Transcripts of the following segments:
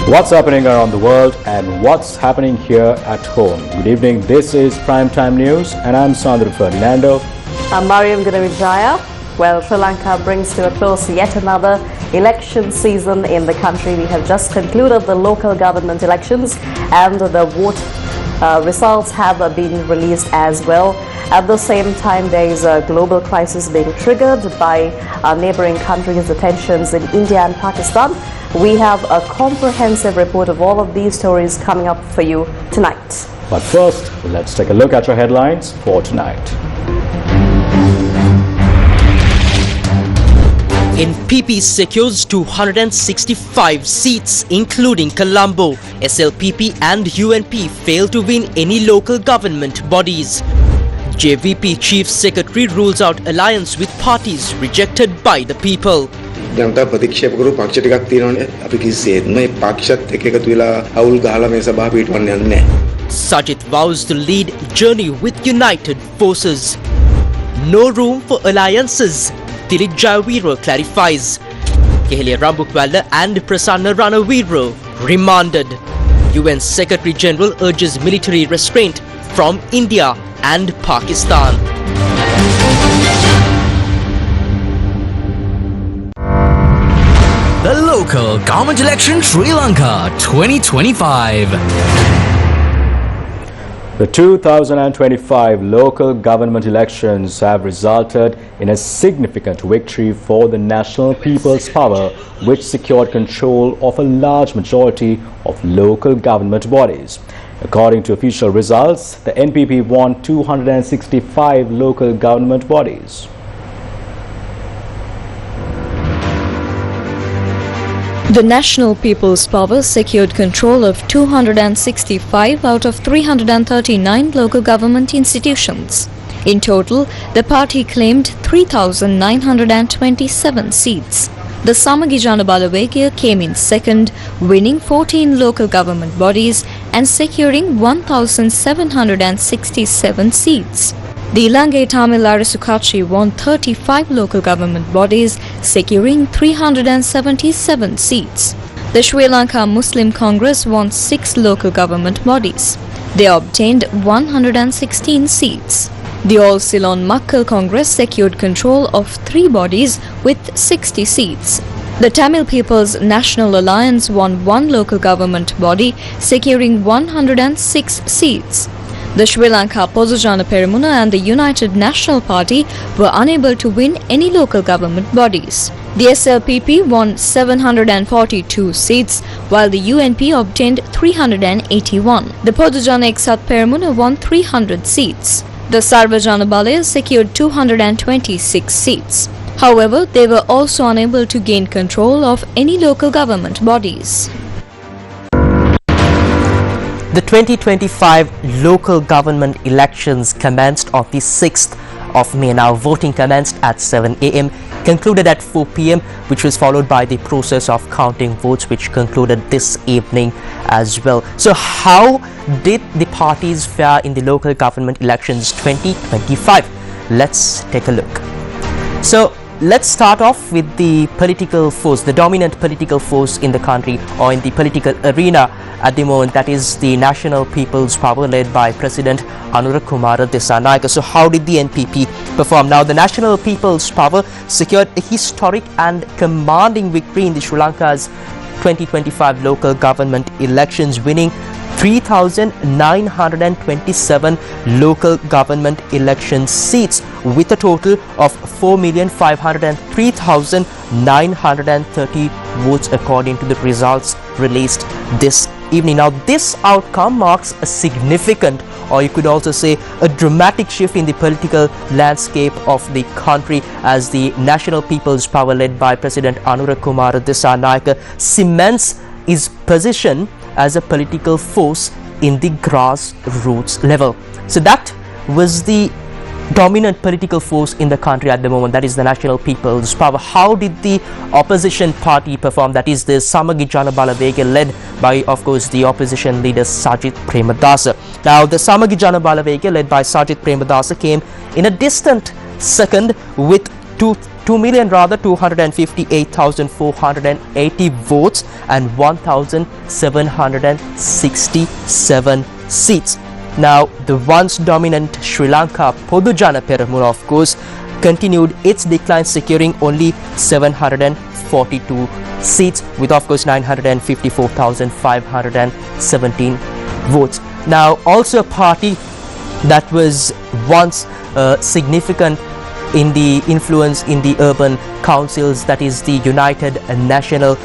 What's happening around the world and what's happening here at home? Good evening, this is Primetime News and I'm Sandra Ferdinando. I'm Mariam Gunavijaya. Well, Sri Lanka brings to a close yet another election season in the country. We have just concluded the local government elections and the vote results have been released as well. At the same time, there is a global crisis being triggered by our neighboring countries, the tensions in India and Pakistan. We have a comprehensive report of all of these stories coming up for you tonight. But first, let's take a look at your headlines for tonight. NPP secures 265 seats including Colombo. SLPP and UNP fail to win any local government bodies. JVP Chief Secretary rules out alliance with parties rejected by the people. जनता प्रतिक्षेप करू पक्ष टिकක් තියෙනවනේ අපි කිසිසේත්ම මේ පක්ෂත් එක්ක එකතු වෙලා අවුල් ගහලා මේ සභාව පිටවන්න යන්නේ නැහැ. Sajid vows to lead journey with united forces. No room for alliances. Dilip Jayawira clarifies. Keheliya Rambukwala and Prasanna Ranawira remanded. UN Secretary General urges military restraint from India and Pakistan. The local government election Sri Lanka 2025. The 2025 local government elections have resulted in a significant victory for the National People's Power, which secured control of a large majority of local government bodies. According to official results, the NPP won 265 local government bodies. The National People's Power secured control of 265 out of 339 local government institutions. In total, the party claimed 3,927 seats. The Samagijana Balawegya came in second, winning 14 local government bodies and securing 1,767 seats. The Lanka Tamil Arisukachi won 35 local government bodies, securing 377 seats. The Sri Lanka Muslim Congress won 6 local government bodies. They obtained 116 seats. The All Ceylon Makkal Congress secured control of 3 bodies with 60 seats. The Tamil People's National Alliance won 1 local government body, securing 106 seats. The Sri Lanka Posujana Peramuna and the United National Party were unable to win any local government bodies. The SLPP won 742 seats, while the UNP obtained 381. The Posujana Eksat Peramuna won 300 seats. The Sarvajana Balaya secured 226 seats. However, they were also unable to gain control of any local government bodies. The 2025 local government elections commenced on the 6th of May. Now, voting commenced at 7 a.m., concluded at 4 p.m., which was followed by the process of counting votes, which concluded this evening as well. So, how did the parties fare in the local government elections 2025? Let's take a look. So, let's start off with the political force, the dominant political force in the country or in the political arena at the moment, that is the National People's Power led by President Anura Kumara Dissanayake. So how did the NPP perform? Now, the National People's Power secured a historic and commanding victory in the Sri Lanka's 2025 local government elections, winning 3,927 local government election seats with a total of 4,503,930 votes according to the results released this evening. Now, this outcome marks a significant, or you could also say a dramatic shift in the political landscape of the country, as the National People's Power led by President Anura Kumara Dissanayake cements its position as a political force in the grassroots level. So that was the dominant political force in the country at the moment, that is the National People's Power. How did the opposition party perform, that is the Samagijana Balawegya led by, of course, the opposition leader Sajid Premadasa. Now, the Samagijana Balawegya led by Sajid Premadasa came in a distant second with 2,258,480 votes and 1,767 seats. Now, the once dominant Sri Lanka Podujana Peramuna, of course, continued its decline, securing only 742 seats with, of course, 954,517 votes. Now, also a party that was once significant in the influence in the urban councils, that is the United National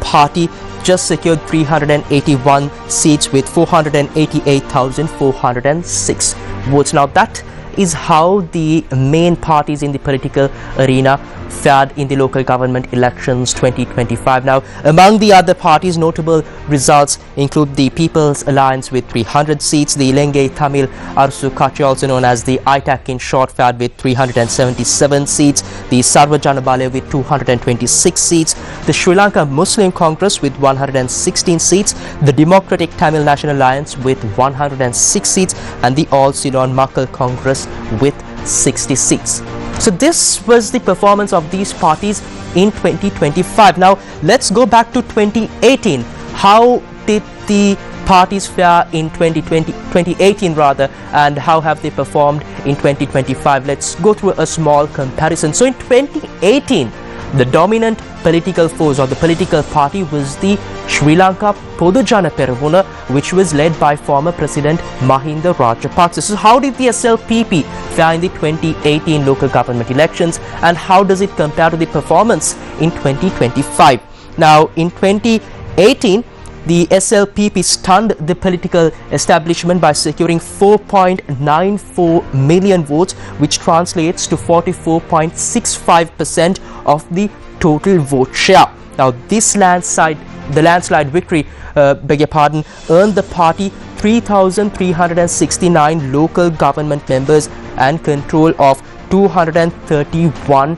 Party, just secured 381 seats with 488,406 votes. Now, that is how the main parties in the political arena fared in the local government elections 2025. Now, among the other parties, notable results include the People's Alliance with 300 seats, the Lanka Tamil Arasu Katchi, also known as the ITAC in short, fared with 377 seats, the Sarva Jana Balaya with 226 seats, the Sri Lanka Muslim Congress with 116 seats, the Democratic Tamil National Alliance with 106 seats, and the All Ceylon Makal Congress with 60 seats. So this was the performance of these parties in 2025. Now let's go back to 2018. How did the parties fare in 2018 rather, and how have they performed in 2025? Let's go through a small comparison. So in 2018, the dominant political force or the political party was the Sri Lanka Podujana Peramuna, which was led by former President Mahinda Rajapaksa. So how did the SLPP fare in the 2018 local government elections, and how does it compare to the performance in 2025? Now, in 2018, the SLPP stunned the political establishment by securing 4.94 million votes, which translates to 44.65% of the total vote share. Now, this landslide victory, earned the party 3,369 local government members and control of 231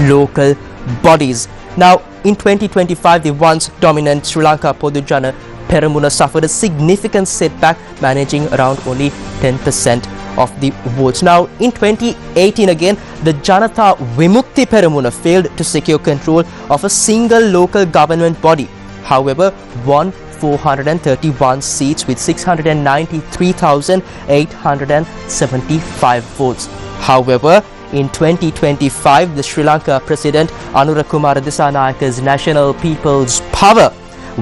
local bodies. Now, in 2025, the once dominant Sri Lanka Podujana Peramuna suffered a significant setback, managing around only 10% of the votes. Now, in 2018 again, the Janata Vimukti Peramuna failed to secure control of a single local government body. However, won 431 seats with 693,875 votes. However, in 2025, the Sri Lanka President Anura Kumara Dissanayaka's National People's Power,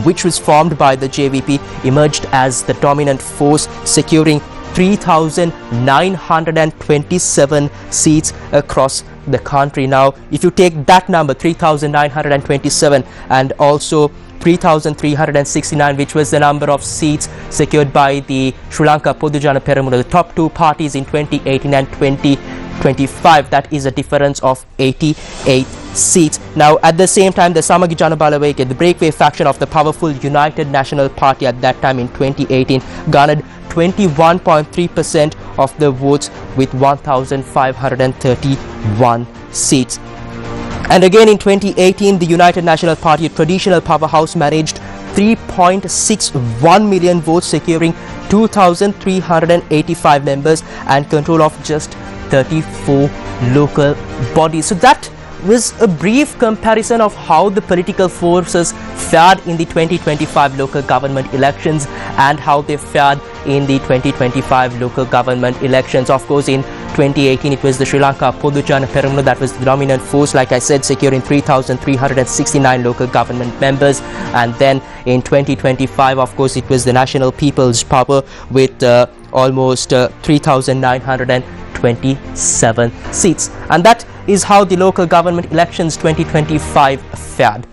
which was formed by the JVP, emerged as the dominant force, securing 3,927 seats across the country. Now, if you take that number, 3,927, and also 3,369, which was the number of seats secured by the Sri Lanka Podujana Peramuna, the top two parties in 2018 and 2025, that is a difference of 88 seats. Now, at the same time, the Samagi Jana Balaweke, the breakaway faction of the powerful United National Party at that time in 2018, garnered 21.3% of the votes with 1,531 seats. And again in 2018, the United National Party, a traditional powerhouse, managed 3.61 million votes, securing 2,385 members and control of just 34 local bodies. So that was a brief comparison of how the political forces fared in the 2025 local government elections and how they fared in the 2025 local government elections. Of course, in 2018, it was the Sri Lanka Podujana Peramuna that was the dominant force, like I said, securing 3,369 local government members. And then in 2025, of course, it was the National People's Power with almost 3,927 seats. And that is how the local government elections 2025 fared.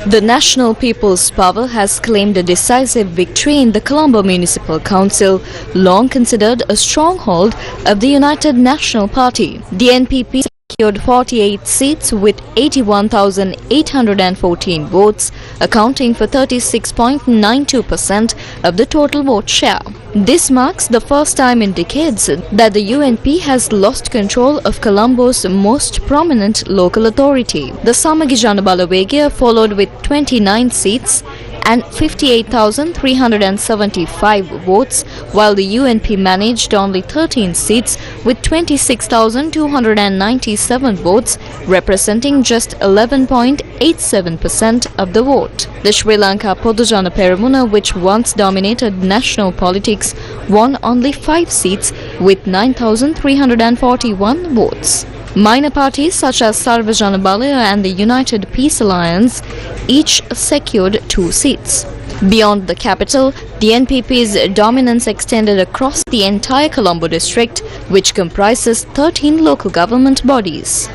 The National People's Power has claimed a decisive victory in the Colombo Municipal Council, long considered a stronghold of the United National Party. The NPP secured 48 seats with 81,814 votes, accounting for 36.92% of the total vote share. This marks the first time in decades that the UNP has lost control of Colombo's most prominent local authority. The Samagi Jana Balaweke followed with 29 seats and 58,375 votes, while the UNP managed only 13 seats with 26,297 votes, representing just 11.87% of the vote. The Sri Lanka Podujana Peramuna, which once dominated national politics, won only 5 seats with 9,341 votes. Minor parties such as Sarvajana Balaya and the United Peace Alliance each secured 2 seats. Beyond the capital, the NPP's dominance extended across the entire Colombo district, which comprises 13 local government bodies.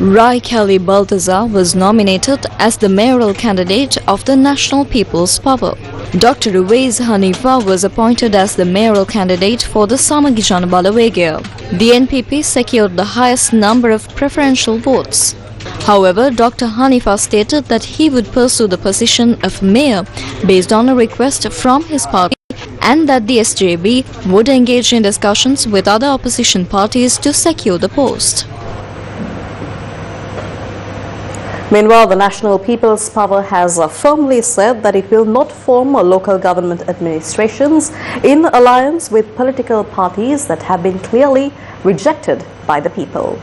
Rai Kelly Baltazar was nominated as the mayoral candidate of the National People's Power. Dr. Uwais Hanifa was appointed as the mayoral candidate for the Samagijana Balawegaya. The NPP secured the highest number of preferential votes. However, Dr. Hanifa stated that he would pursue the position of mayor based on a request from his party and that the SJB would engage in discussions with other opposition parties to secure the post. Meanwhile, the National People's Power has firmly said that it will not form local government administrations in alliance with political parties that have been clearly rejected by the people.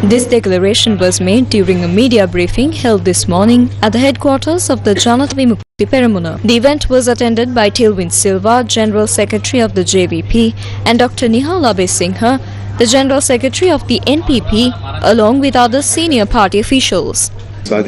This declaration was made during a media briefing held this morning at the headquarters of the Janata Vimukti Peramuna. The event was attended by Tilwin Silva, General Secretary of the JVP, and Dr. Nihal Abesingha, the General Secretary of the NPP, along with other senior party officials. The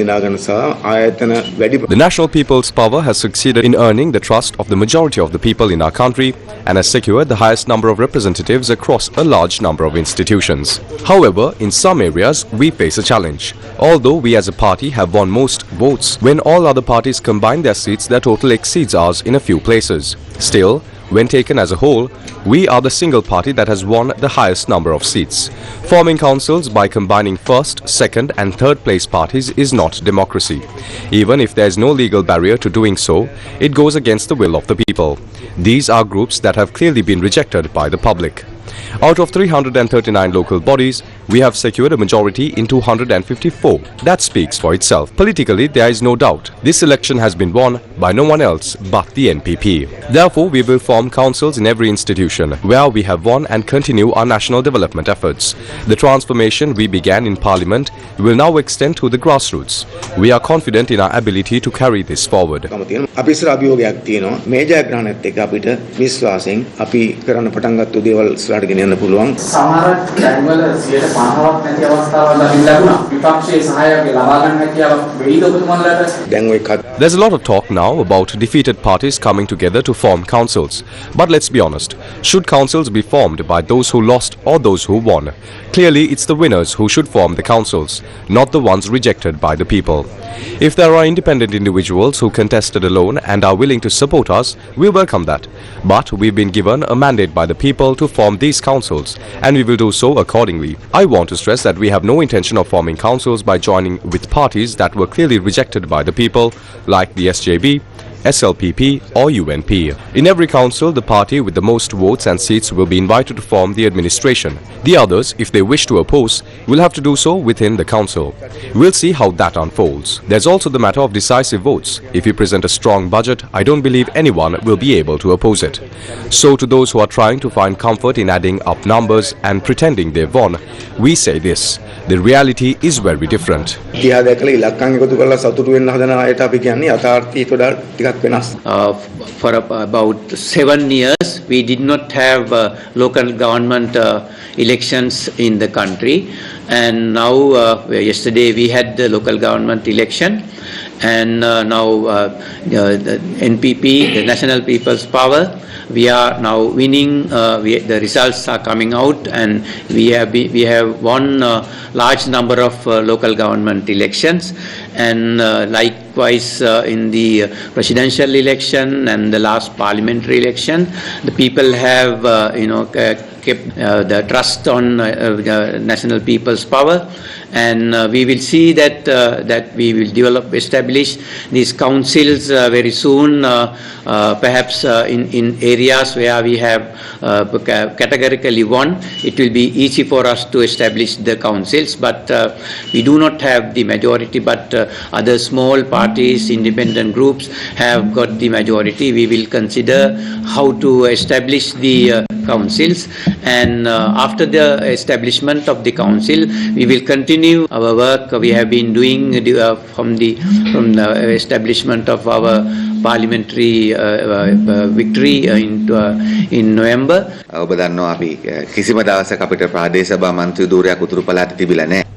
National People's Power has succeeded in earning the trust of the majority of the people in our country and has secured the highest number of representatives across a large number of institutions. However, in some areas, we face a challenge. Although we as a party have won most votes, when all other parties combine their seats, their total exceeds ours in a few places. Still, when taken as a whole, we are the single party that has won the highest number of seats. Forming councils by combining first, second and third place parties is not democracy. Even if there is no legal barrier to doing so, it goes against the will of the people. These are groups that have clearly been rejected by the public. Out of 339 local bodies, we have secured a majority in 254. That speaks for itself. Politically, there is no doubt. This election has been won by no one else but the NPP. Therefore, we will form councils in every institution where we have won and continue our national development efforts. The transformation we began in Parliament will now extend to the grassroots. We are confident in our ability to carry this forward. There's a lot of talk now about defeated parties coming together to form councils. But let's be honest, should councils be formed by those who lost or those who won? Clearly, it's the winners who should form the councils, not the ones rejected by the people. If there are independent individuals who contested alone and are willing to support us, we welcome that. But we've been given a mandate by the people to form these councils, and we will do so accordingly. I want to stress that we have no intention of forming councils by joining with parties that were clearly rejected by the people, like the SJB, SLPP or UNP. In every council, the party with the most votes and seats will be invited to form the administration. The others, if they wish to oppose, will have to do so within the council. We'll see how that unfolds. There's also the matter of decisive votes. If we present a strong budget, I don't believe anyone will be able to oppose it. So to those who are trying to find comfort in adding up numbers and pretending they've won, we say this: the reality is very different. For about 7 years, we did not have local government elections in the country, and now yesterday we had the local government election, and now the NPP, the National People's Power, we are now winning. The results are coming out, and we have won a large number of local government elections, and likewise in the presidential election and the last parliamentary election, the people have kept the trust on National People's Power, and we will see that that we will establish these councils very soon, perhaps in areas where we have categorically won. It will be easy for us to establish the councils, but we do not have the majority, but other small parties, independent groups have got the majority. We will consider how to establish the councils, and after the establishment of the council, we will continue our work we have been doing from the establishment of our parliamentary victory in November.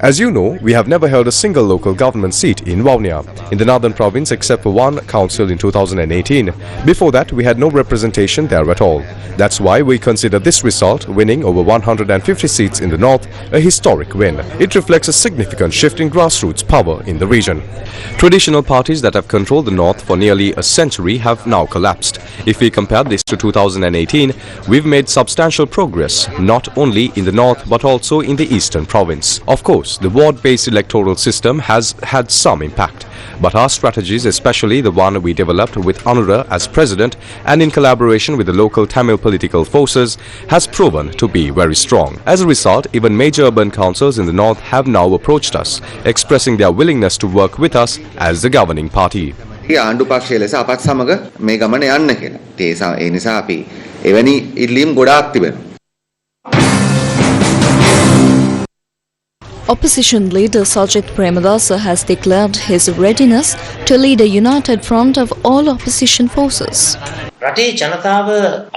As you know, we have never held a single local government seat in Vavuniya, in the northern province, except for one council in 2018. Before that, we had no representation there at all. That's why we consider this result, winning over 150 seats in the north, a historic win. It reflects a significant shift in grassroots power in the region. Traditional parties that have controlled the north for nearly a century have now collapsed. If we compare this to 2018, we've made substantial progress, not only in the north but also in the eastern province. Of course, the ward-based electoral system has had some impact, but our strategies, especially the one we developed with Anura as president and in collaboration with the local Tamil political forces, has proven to be very strong. As a result, even major urban councils in the north have now approached us, expressing their willingness to work with us as the governing party. ආණ්ඩු පක්ෂය ලෙස අපත් සමග මේ ගමන යන්න කියලා. ඒ නිසා අපි එවැනි ඉල්ලීම් ගොඩාක් තිබෙනවා. Opposition leader Sajith Premadasa has declared his readiness to lead a united front of all opposition forces. රටේ ජනතාව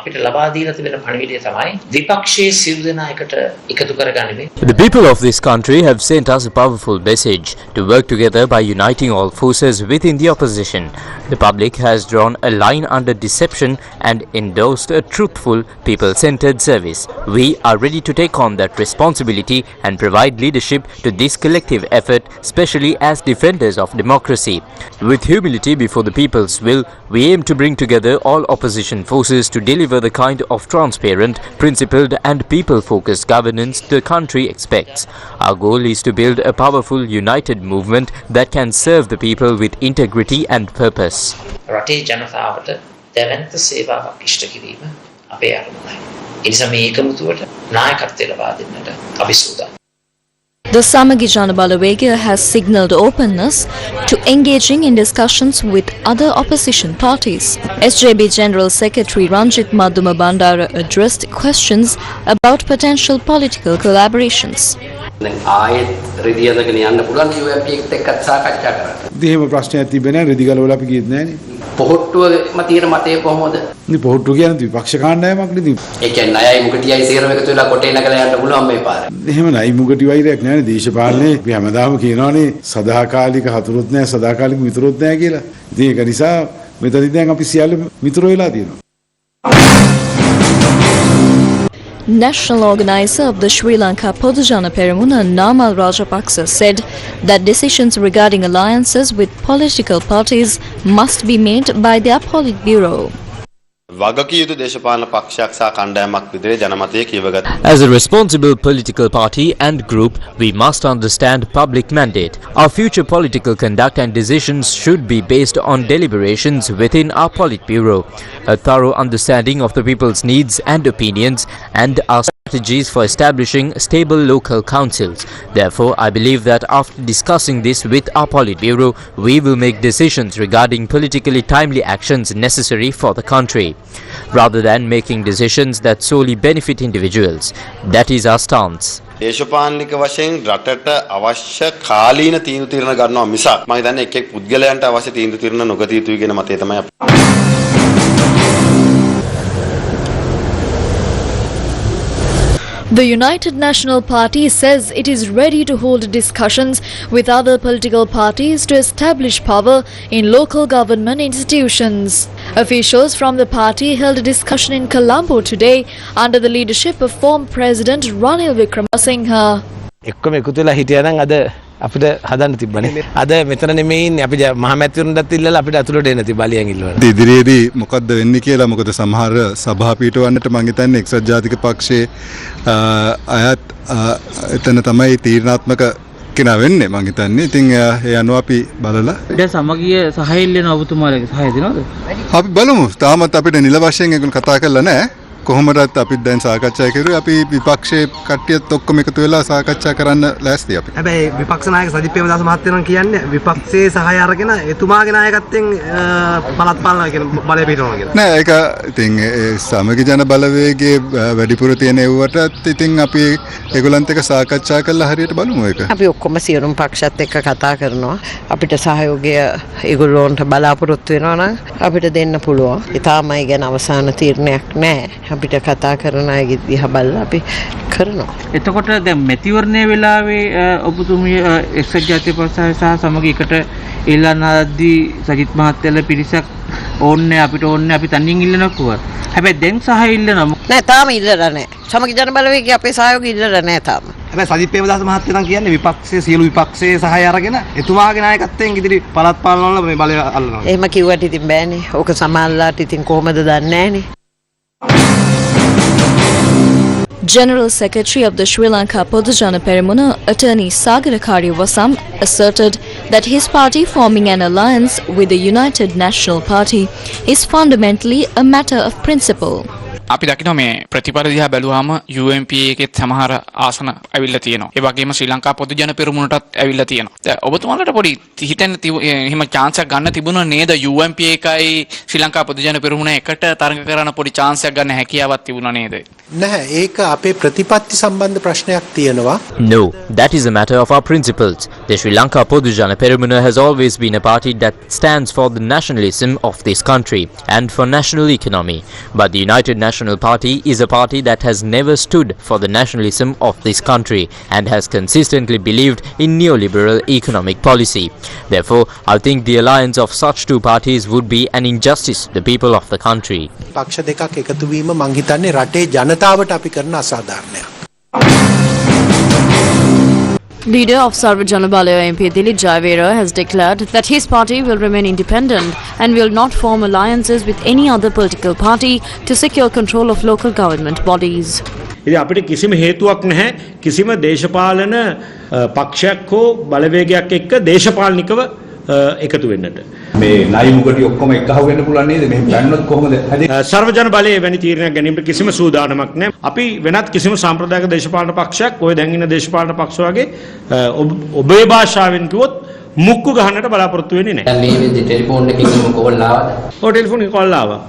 අපිට ලබා දීලා තිබෙන පණිවිඩය තමයි විපක්ෂයේ සියලු දෙනා එකට එකතු කරගනිමින්. The people of this country have sent us a powerful message to work together by uniting all forces within the opposition. The public has drawn a line under deception and endorsed a truthful, people-centered service. We are ready to take on that responsibility and provide leadership to this collective effort, especially as defenders of democracy. With humility before the people's will, we aim to bring together all opposition forces to deliver the kind of transparent, principled and people-focused governance the country expects. Our goal is to build a powerful, united movement that can serve the people with integrity and purpose. රටේ ජනතාවට දැවැන්ත සේවාවක් ඉෂ්ට කිරීම අපේ අරමුණයි. ඒ නිසා මේ එකමුතුවට නායකත්වය ලබා දෙන්නට අපි සූදානම්. The Samagi Jana Balawega has signalled openness to engaging in discussions with other opposition parties. SJB General Secretary Ranjit Madhuma Bandara addressed questions about potential political collaborations. පොහොට්ටුව මතීර කොහොමද? නේ පොහොට්ටුව කියන්නේ විපක්ෂ කාණ්ඩායමක් නේ. ඒ කියන්නේ ණයයි මුගටියයි සේරම එකතු වෙලා කොටේ නගලා යන්න පුළුවන් මේ පාර. එහෙම නයි මුගටි වෛරයක් නෑනේ දේශපාලනේ. අපි හැමදාම කියනවානේ සදාකාලික හතුරුත් නෑ සදාකාලික මිතුරුත් නෑ කියලා. ඉතින් ඒක නිසා මෙතනදී දැන් අපි සියල්ල මිතුරු වෙලා තියෙනවා. National organizer of the Sri Lanka Podujana Peramuna Namal Rajapaksa said that decisions regarding alliances with political parties must be made by their Politburo. As a responsible political party and group, we must understand public mandate. Our future political conduct and decisions should be based on deliberations within our Politburo, a thorough understanding of the people's needs and opinions, and our strategies for establishing stable local councils. Therefore, I believe that after discussing this with our Politburo, we will make decisions regarding politically timely actions necessary for the country, rather than making decisions that solely benefit individuals. That is our stance. දේශපාලනික වශයෙන් රටට අවශ්‍ය කාලීන තීන්දුව తీරන ගන්නවා මිසක් මම හිතන්නේ එක් එක් පුද්ගලයන්ට අවශ්‍ය තීන්දුව తీරන නොගත යුතුයි කියන මතය තමයි අපි. The United National Party says it is ready to hold discussions with other political parties to establish power in local government institutions. Officials from the party held a discussion in Colombo today under the leadership of former President Ranil Wickremesinghe. එක්කම එකතු වෙලා හිටියා නම් අද අපිට හදන්න තිබ්බනේ. අද මෙතන නෙමෙයි ඉන්නේ අපි මහමැතිවරුන්ටත් ඉල්ලලා අපිට අතුලට එන්න තිබ්බ අලියන් ඉල්ලුවා. ඉදිරියේදී මොකද්ද වෙන්නේ කියලා මොකද සමහර සභා පීඨවන්නට මම හිතන්නේ එක්සත් ජාතික පක්ෂයේ අයත් එතන තමයි තීරණාත්මක එක්කෙනා වෙන්නේ මං හිතන්නේ. ඉතින් ඒ අනුව අපි බලලා දැන් සමගිය සහය ඉල්ලන ඔබතුමාලගේ සහය දෙනවද? අපි බලමු. තාමත් අපිට නිල වශයෙන් ඒගොල්ලෝ කතා කරලා නැහැ. කොහොමදත් අපි දැන් සාකච්ඡා කරුවේ. අපි විපක්ෂයේ කට්ටියත් ඔක්කොම එකතු වෙලා සාකච්ඡා කරන්න ලෑස්ති අපි. හැබැයි විපක්ෂ නායක සජිත් ප්‍රේමදාස මහත්තයා නම් කියන්නේ විපක්ෂයේ සහාය අරගෙන එතුමාගේ නායකත්වයෙන් පළාත් පාලන කියන බලය පිටවනවා කියලා. නෑ ඒක ඉතින් සමගි ජන බලවේගයේ වැඩිපුර තියෙන ඒවටත් ඉතින් අපි ඒගොල්ලන්ත් එක්ක සාකච්ඡා කරලා හරියට බලමු ඒක. අපි ඔක්කොම සියලුම පක්ෂත් එක්ක කතා කරනවා. අපිට සහයෝගය ඒගොල්ලොන්ට බලාපොරොත්තු වෙනවා නම් අපිට දෙන්න පුළුවන්. ඒ තාමයි ගැන අවසාන තීරණයක් නෑ. අපිට කතා කරන අයගේ දිහා බලලා අපි කරනවා. එතකොට දැන් මැතිවරණයේ වෙලාවේ ඔබතුමිය එක්සත් ජාතික පක්ෂය සහ සමගි එකට එල්ලනාදී සජිත් මහත්තයලා පිරිසක් ඕන්නේ අපිට ඕන්නේ අපි තනියෙන් ඉල්ලනවා කිව්වා. හැබැයි දැන් සහය ඉල්ලනවා නෑ තාම ඉල්ලලා නෑ. සමගි ජන බලවේගයේ අපේ සහයෝගය ඉල්ලලා නෑ තාම. හැබැයි සජිත් ප්‍රේමදාස මහත්තයා නම් කියන්නේ විපක්ෂයේ සියලු විපක්ෂයේ සහාය අරගෙන එතුමාගේ නායකත්වයෙන් ඉදිරි පළාත් පාලන වල මේ බලය අල්ලනවා. එහෙම කිව්වට ඉතින් බෑනේ. ඕක සමාල්ලාට ඉතින් කොහමද දන්නේ නෑනේ. General Secretary of the Sri Lanka Podujana Peramuna, Attorney Sagarakaari Wasam, asserted that his party forming an alliance with the United National Party is fundamentally a matter of principle. අපි දකිනවා මේ ප්‍රතිපල දිහා බැලුවාම UMP එකෙත් සමහර ආසන ඇවිල්ලා තියෙනවා. ඒ වගේම ශ්‍රී ලංකා පොදු ජන පෙරමුණටත් ඇවිල්ලා තියෙනවා. දැන් ඔබතුමාලට පොඩි හිතෙන්න එහෙම chance එකක් ගන්න තිබුණා නේද? UMP එකයි ශ්‍රී ලංකා පොදු ජන පෙරමුණ එකට තරඟ කරන පොඩි chance එකක් ගන්න හැකියාවක් තිබුණා නේද? නැහැ. ඒක අපේ ප්‍රතිපත්ති සම්බන්ධ ප්‍රශ්නයක් තියෙනවා. No, that is a matter of our principles. The Sri Lanka Podujana Peramuna has always been a party that stands for the nationalism of this country and for national economy. But the United National Party is a party that has never stood for the nationalism of this country and has consistently believed in neoliberal economic policy. Therefore, I think the alliance of such two parties would be an injustice to the people of the country. පක්ෂ දෙකක් එකතු වීම මං හිතන්නේ රටේ ජනතාවට අපි කරන අසාධාරණයක්. Leader of Sarva Janabalaya MP Dilip Jayavera has declared that his party will remain independent and will not form alliances with any other political party to secure control of local government bodies. ඉතින් අපිට කිසිම හේතුවක් නැහැ කිසිම දේශපාලන පක්ෂයක් හෝ බලවේගයක් එක්ක දේශපාලනිකව එකතු වෙන්නට. මේ ණය මුගටි ඔක්කොම එකහුව වෙන්න පුළුවන් නේද? මෙහෙම ගන්නොත් කොහොමද හැදෙන්නේ? සර්වජන බලයේ වැනි තීරණයක් ගැනීමට කිසිම සූදානමක් නැහැ. අපි වෙනත් කිසිම සාම්ප්‍රදායික දේශපාලන පක්ෂයක් ඔය දැන් ඉන්න දේශපාලන පක්ෂ වගේ ඔබේ භාෂාවෙන් කිව්වොත් මුක්කු ගහන්නට බලාපොරොත්තු වෙන්නේ නැහැ. දැන් මේ විදිහට ටෙලිෆෝන් එකකින් කෝල් ආවද? ඔව් ටෙලිෆෝන් එක කෝල් ආවා.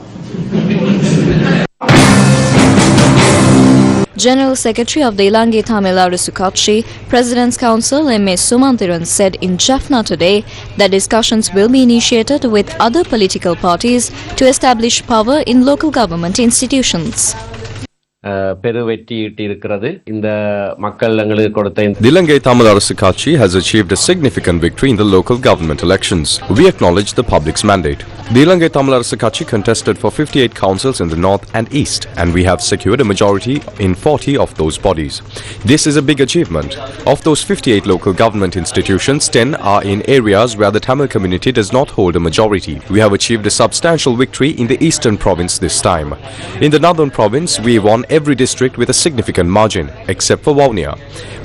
General Secretary of the Lanka Tamil Arisukachi, President's Council M.A. Sumantiran said in Jaffna today that discussions will be initiated with other political parties to establish power in local government institutions. பெருவெற்றி இருக்கிறது இந்த மக்கள் எங்களுக்கு கொடுத்த The Lanka Tamil Arasukachi has achieved a significant victory in the local government elections. We acknowledge the public's mandate. The Lanka Tamil Arasukachi contested for 58 councils in the north and east, and we have secured a majority in 40 of those bodies. This is a big achievement. Of those 58 local government institutions, 10 are in areas where the Tamil community does not hold a majority. We have achieved a substantial victory in the eastern province this time. In the northern province, we won every district with a significant margin, except for Vavuniya.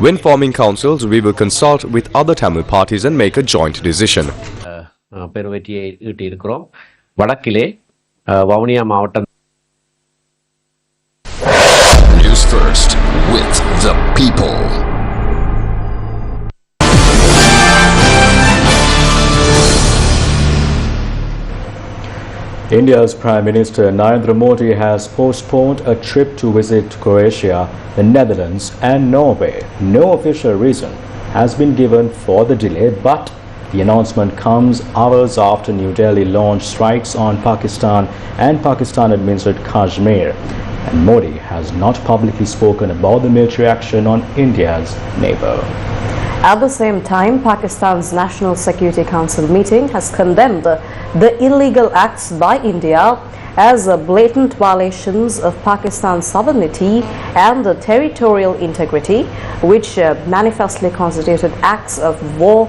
When forming councils, we will consult with other Tamil parties and make a joint decision. பெருவெற்றியை ஈட்டியிருக்கிறோம். வடக்கிலே Vavuniya மாவட்டம். Newsfirst with the people. India's Prime Minister Narendra Modi has postponed a trip to visit Croatia, the Netherlands and Norway. No official reason has been given for the delay, but the announcement comes hours after New Delhi launched strikes on Pakistan and Pakistan-administered Kashmir. And Modi has not publicly spoken about the military action on India's neighbour. At the same time, Pakistan's National Security Council meeting has condemned the illegal acts by India as blatant violations of Pakistan's sovereignty and territorial integrity, which manifestly constituted acts of war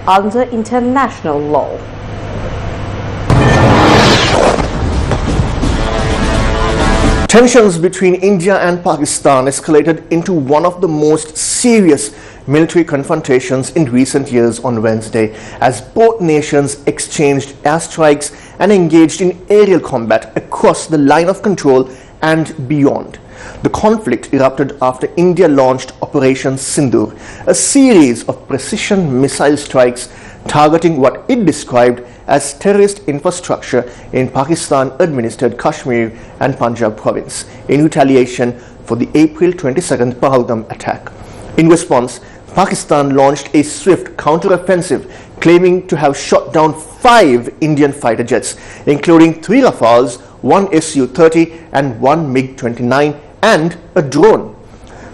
under international law. Tensions between India and Pakistan escalated into one of the most serious military confrontations in recent years on Wednesday as both nations exchanged airstrikes and engaged in aerial combat across the line of control and beyond. The conflict erupted after India launched Operation Sindoor, a series of precision missile strikes targeting what it described as terrorist infrastructure in Pakistan-administered Kashmir and Punjab province in retaliation for the April 22nd Pahalgam attack. In response, Pakistan launched a swift counter-offensive claiming to have shot down 5 Indian fighter jets, including 3 Rafales, 1 Su-30 and 1 MiG-29 and a drone.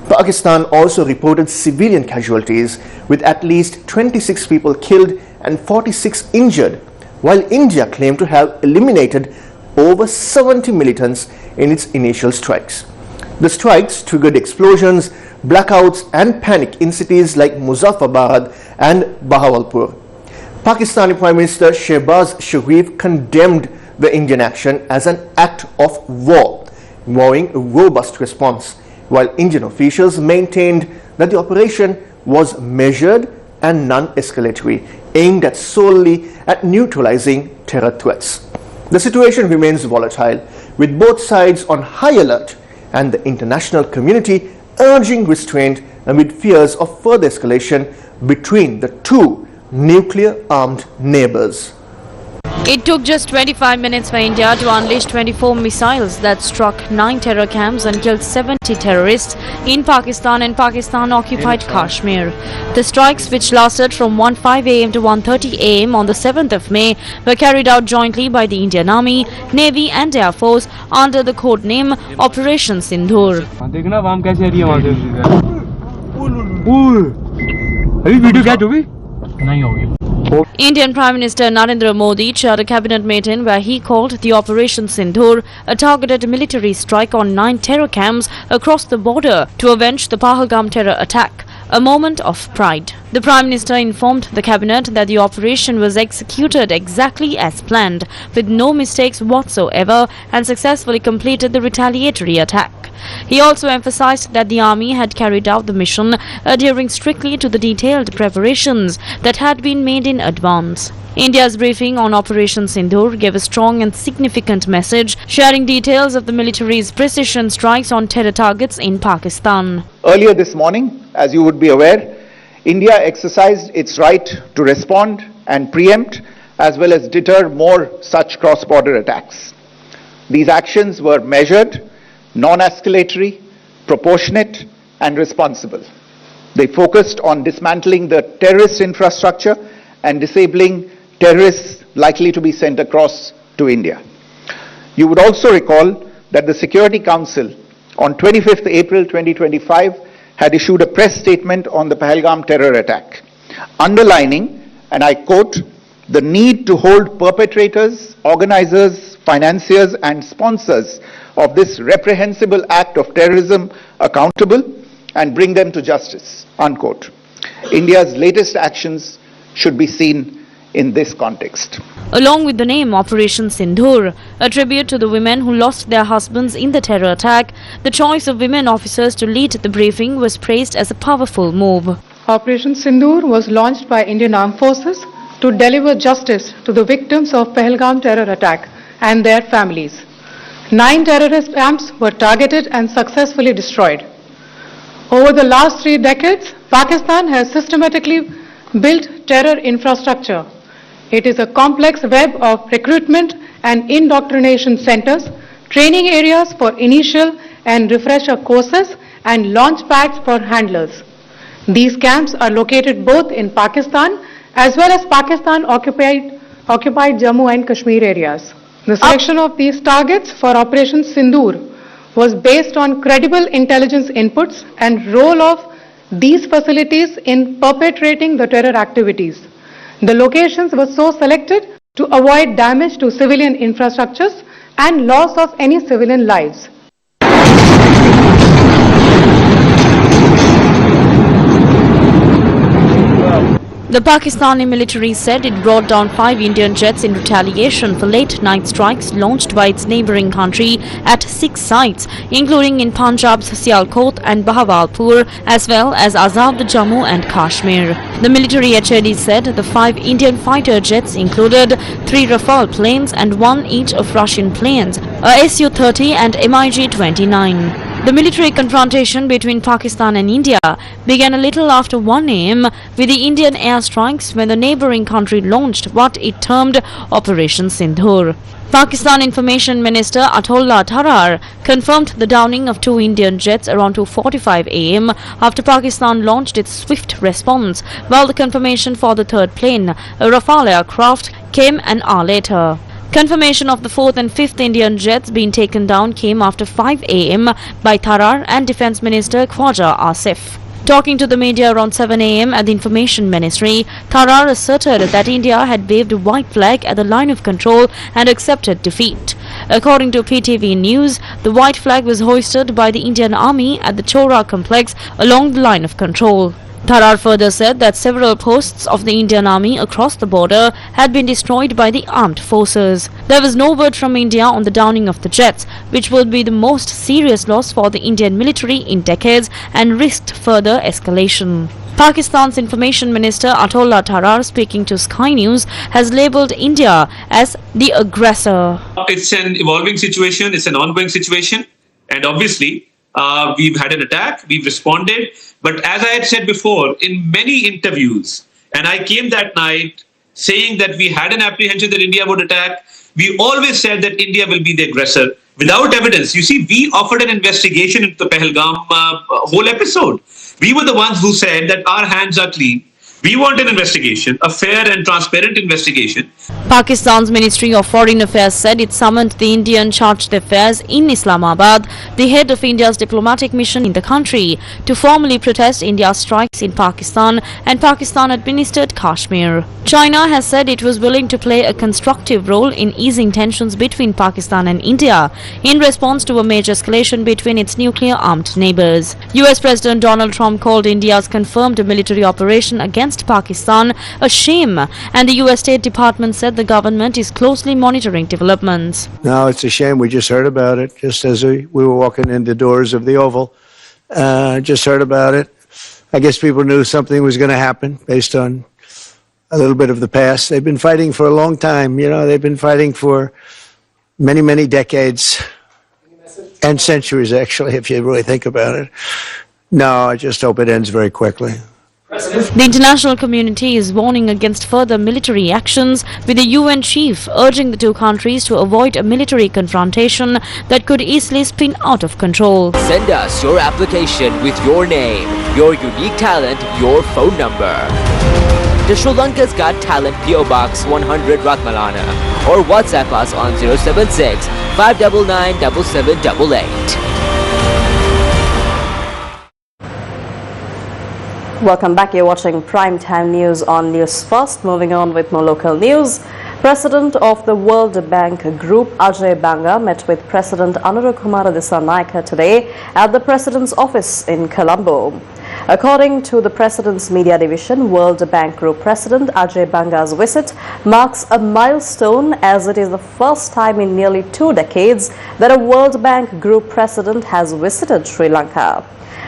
Pakistan also reported civilian casualties with at least 26 people killed and 46 injured, while India claimed to have eliminated over 70 militants in its initial strikes. The strikes triggered explosions, blackouts and panic in cities like Muzaffarabad and Bahawalpur. Pakistani Prime Minister Shehbaz Sharif condemned the Indian action as an act of war, vowing a robust response, while Indian officials maintained that the operation was measured and non-escalatory, aimed at solely at neutralizing terror threats. The situation remains volatile, with both sides on high alert and the international community urging restraint amid fears of further escalation between the two nuclear-armed neighbors. It took just 25 minutes for India to unleash 24 missiles that struck 9 terror camps and killed 70 terrorists in Pakistan and Pakistan-occupied Kashmir. The strikes, which lasted from 1:05 am to 1:30 am on the 7th of May, were carried out jointly by the Indian Army, Navy and Air Force under the code name Operation Sindoor. Indian Prime Minister Narendra Modi chaired a cabinet meeting where he called the Operation Sindoor a targeted military strike on 9 terror camps across the border to avenge the Pahalgam terror attack, a moment of pride. The Prime Minister informed the cabinet that the operation was executed exactly as planned, with no mistakes whatsoever, and successfully completed the retaliatory attack. He also emphasized that the army had carried out the mission adhering strictly to the detailed preparations that had been made in advance. India's briefing on Operation Sindoor gave a strong and significant message, sharing details of the military's precision strikes on terror targets in Pakistan. Earlier this morning, as you would be aware, India exercised its right to respond and preempt as well as deter more such cross-border attacks. These actions were measured, non-escalatory, proportionate and responsible. They focused on dismantling the terrorist infrastructure and disabling terrorists likely to be sent across to India. You would also recall that the Security Council on 25th April 2025 had issued a press statement on the Pahalgam terror attack, underlining, and I quote, the need to hold perpetrators, organizers, financiers and sponsors of this reprehensible act of terrorism accountable and bring them to justice, unquote. India's latest actions should be seen in this context. Along with the name Operation Sindoor, a tribute to the women who lost their husbands in the terror attack, the choice of women officers to lead the briefing was praised as a powerful move. Operation Sindoor was launched by Indian Armed Forces to deliver justice to the victims of Pahalgam terror attack and their families. 9 terrorist camps were targeted and successfully destroyed. Over the last 3 decades, Pakistan has systematically built terror infrastructure. It is a complex web of recruitment and indoctrination centers, training areas for initial and refresher courses, and launch pads for handlers. These camps are located both in Pakistan as well as Pakistan-occupied Jammu and Kashmir areas. The selection of these targets for Operation Sindoor was based on credible intelligence inputs and role of these facilities in perpetrating the terror activities. The locations were so selected to avoid damage to civilian infrastructures and loss of any civilian lives. The Pakistani military said it brought down 5 Indian jets in retaliation for late-night strikes launched by its neighbouring country at 6 sites, including in Punjab's Sialkot and Bahawalpur, as well as Azad, Jammu and Kashmir. The military HAD said the 5 Indian fighter jets included 3 Rafale planes and 1 each of Russian planes, a Su-30 and MiG-29. The military confrontation between Pakistan and India began a little after 1 a.m. with the Indian airstrikes when the neighbouring country launched what it termed Operation Sindhur. Pakistan Information Minister Atullah Tarar confirmed the downing of 2 Indian jets around 2:45 a.m. after Pakistan launched its swift response, while the confirmation for the 3rd plane, a Rafale aircraft, came an hour later. Confirmation of the 4th and 5th Indian jets being taken down came after 5 a.m. by Tarar and Defence Minister Khwaja Asif. Talking to the media around 7 a.m. at the Information Ministry, Tarar asserted that India had waved a white flag at the line of control and accepted defeat. According to PTV News, the white flag was hoisted by the Indian Army at the Chora complex along the line of control. Tarar further said that several posts of the Indian Army across the border had been destroyed by the armed forces. There was no word from India on the downing of the jets, which would be the most serious loss for the Indian military in decades and risked further escalation. Pakistan's Information Minister Atullah Tarar, speaking to Sky News, has labelled India as the aggressor. It's an evolving situation, it's an ongoing situation, and obviously we've had an attack, we've responded. But as I had said before, in many interviews, and I came that night saying that we had an apprehension that India would attack, we always said that India will be the aggressor without evidence. You see, we offered an investigation into the Pahalgam whole episode. We were the ones who said that our hands are clean. We want an investigation, a fair and transparent investigation. Pakistan's Ministry of Foreign Affairs said it summoned the Indian Chargé d'Affaires in Islamabad, the head of India's diplomatic mission in the country, to formally protest India's strikes in Pakistan and Pakistan-administered Kashmir. China has said it was willing to play a constructive role in easing tensions between Pakistan and India in response to a major escalation between its nuclear-armed neighbours. US President Donald Trump called India's confirmed military operation against Pakistan a shame, and the US State Department said the government is closely monitoring developments. No, it's a shame. We just heard about it just as we were walking in the doors of the Oval. Just heard about it. I guess people knew something was going to happen based on a little bit of the past. They've been fighting for a long time. You know, they've been fighting for many, many decades and centuries, actually, if you really think about it. No, I just hope it ends very quickly. The international community is warning against further military actions, with the UN chief urging the 2 countries to avoid a military confrontation that could easily spin out of control. Send us your application with your name, your unique talent, your phone number to Sri Lanka's Got Talent PO Box 100 Ratmalana, or WhatsApp us on 076 599 7788. Welcome back. You're watching Primetime News on Newsfirst. Moving on with more local news. President of the World Bank Group, Ajay Banga, met with President Anurukumara Dissanayake today at the President's office in Colombo. According to the President's Media Division, World Bank Group President Ajay Banga's visit marks a milestone, as it is the first time in nearly 2 decades that a World Bank Group President has visited Sri Lanka.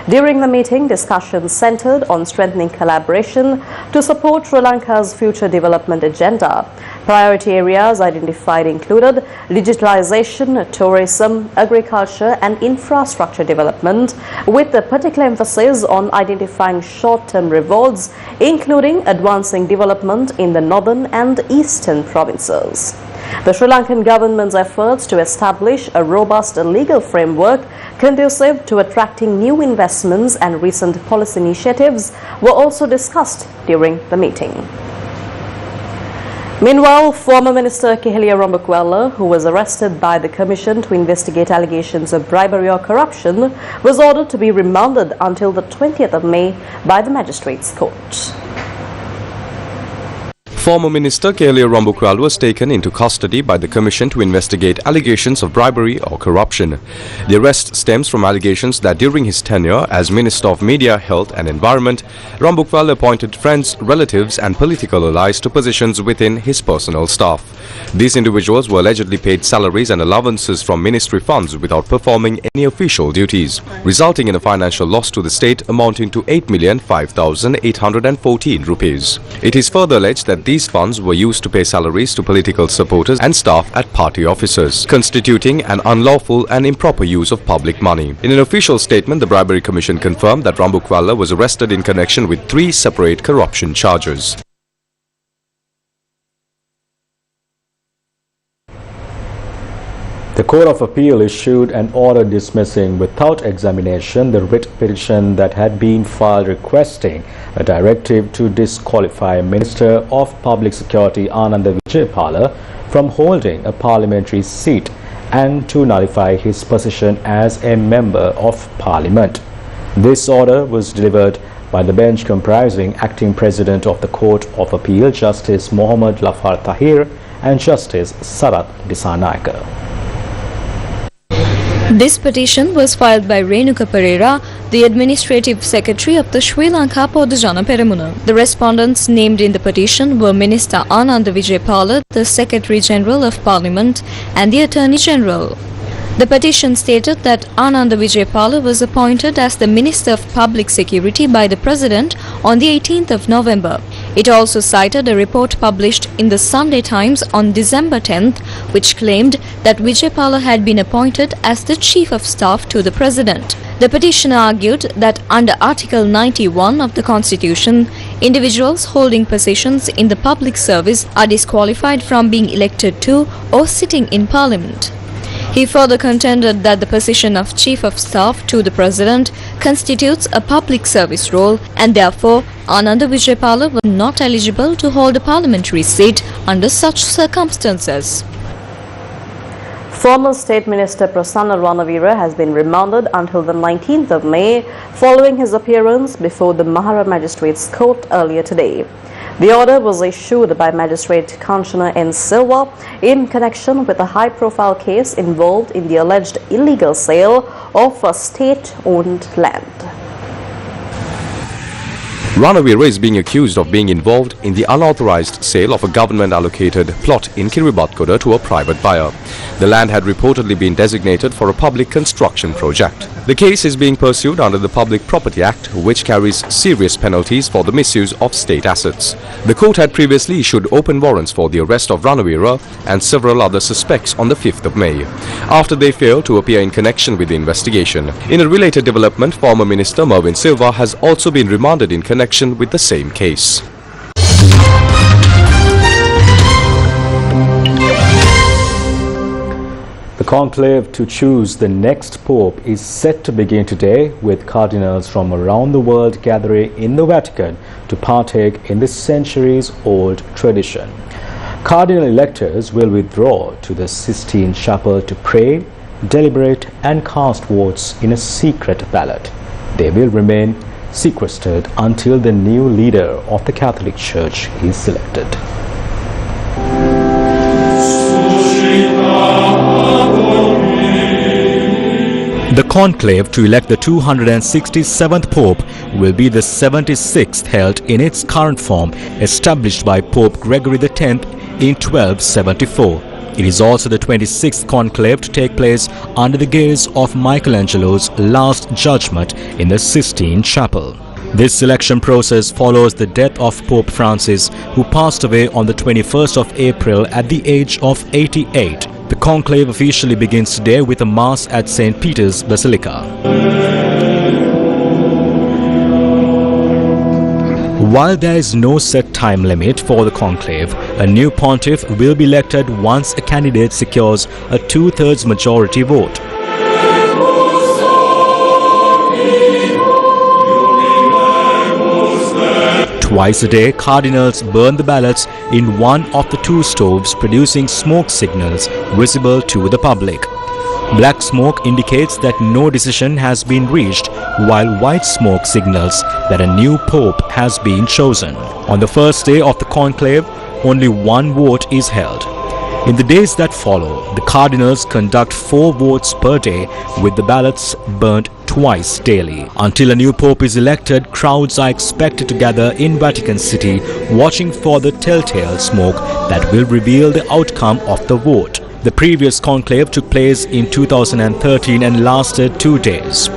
During the meeting, discussions centered on strengthening collaboration to support Sri Lanka's future development agenda. Priority areas identified included digitalization, tourism, agriculture and infrastructure development, with a particular emphasis on identifying short-term rewards, including advancing development in the northern and eastern provinces. The Sri Lankan government's efforts to establish a robust legal framework conducive to attracting new investments and recent policy initiatives were also discussed during the meeting. Meanwhile, former Minister Kehelia Rambukwella, who was arrested by the Commission to investigate allegations of bribery or corruption, was ordered to be remanded until the 20th of May by the Magistrates' Court. Former Minister Kelio Rambukwal was taken into custody by the Commission to investigate allegations of bribery or corruption. The arrest stems from allegations that during his tenure as Minister of Media, Health and Environment, Rambukwal appointed friends, relatives and political allies to positions within his personal staff. These individuals were allegedly paid salaries and allowances from ministry funds without performing any official duties, resulting in a financial loss to the state amounting to 8,05,814 rupees. It is further alleged that these funds were used to pay salaries to political supporters and staff at party offices, constituting an unlawful and improper use of public money. In an official statement, the Bribery Commission confirmed that Rambukwala was arrested in connection with 3 separate corruption charges. The Court of Appeal issued an order dismissing without examination the writ petition that had been filed requesting a directive to disqualify Minister of Public Security Ananda Vijaypala from holding a parliamentary seat and to nullify his position as a Member of Parliament. This order was delivered by the bench comprising Acting President of the Court of Appeal Justice Mohammad Lafar Tahir and Justice Sarat Disanayake. This petition was filed by Renuka Pereira, the Administrative Secretary of the Sri Lanka Podujana Peramuna. The respondents named in the petition were Minister Ananda Vijaypala, the Secretary General of Parliament and the Attorney General. The petition stated that Ananda Vijaypala was appointed as the Minister of Public Security by the President on the 18th of November. It also cited a report published in the Sunday Times on December 10th, which claimed that Vijaypala had been appointed as the Chief of Staff to the President. The petitioner argued that under Article 91 of the Constitution, individuals holding positions in the public service are disqualified from being elected to or sitting in Parliament. He further contended that the position of Chief of Staff to the President constitutes a public service role and therefore Ananda Vijaypala was not eligible to hold a parliamentary seat under such circumstances. Former State Minister Prasanna Ranavira has been remanded until the 19th of May following his appearance before the Mahara Magistrates Court earlier today. The order was issued by Magistrate Kanchana N. Silva in connection with a high-profile case involved in the alleged illegal sale of a state-owned land. Ranavira is being accused of being involved in the unauthorized sale of a government-allocated plot in Kiribathkoda to a private buyer. The land had reportedly been designated for a public construction project. The case is being pursued under the Public Property Act, which carries serious penalties for the misuse of state assets. The court had previously issued open warrants for the arrest of Ranavira and several other suspects on the 5th of May, after they failed to appear in connection with the investigation. In a related development, former Minister Mervyn Silva has also been remanded in connection with the same case. The conclave to choose the next pope is set to begin today, with cardinals from around the world gathering in the Vatican to partake in this centuries-old tradition. Cardinal electors will withdraw to the Sistine Chapel to pray, deliberate and cast votes in a secret ballot. They will remain sequestered until the new leader of the Catholic Church is selected. The conclave to elect the 267th Pope will be the 76th held in its current form, established by Pope Gregory X in 1274. It is also the 26th conclave to take place under the gaze of Michelangelo's Last Judgment in the Sistine Chapel. This selection process follows the death of Pope Francis, who passed away on the 21st of April at the age of 88. The conclave officially begins today with a Mass at St. Peter's Basilica. While there is no set time limit for the conclave, a new pontiff will be elected once a candidate secures a 2/3 majority vote. Twice a day, cardinals burn the ballots in one of the 2 stoves, producing smoke signals visible to the public. Black smoke indicates that no decision has been reached, while white smoke signals that a new pope has been chosen. On the first day of the conclave, only one vote is held. In the days that follow, the cardinals conduct 4 votes per day, with the ballots burnt twice daily. Until a new pope is elected, crowds are expected to gather in Vatican City, watching for the telltale smoke that will reveal the outcome of the vote. The previous conclave took place in 2013 and lasted 2 days.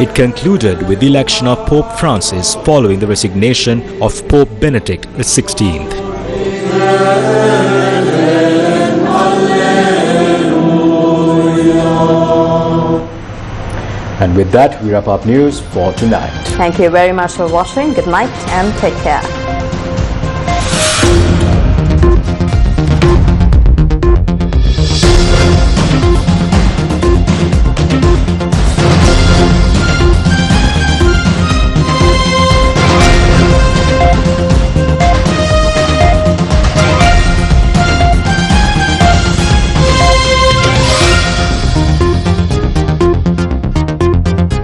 It concluded with the election of Pope Francis following the resignation of Pope Benedict XVI. And with that, we wrap up news for tonight. Thank you very much for watching. Good night and take care.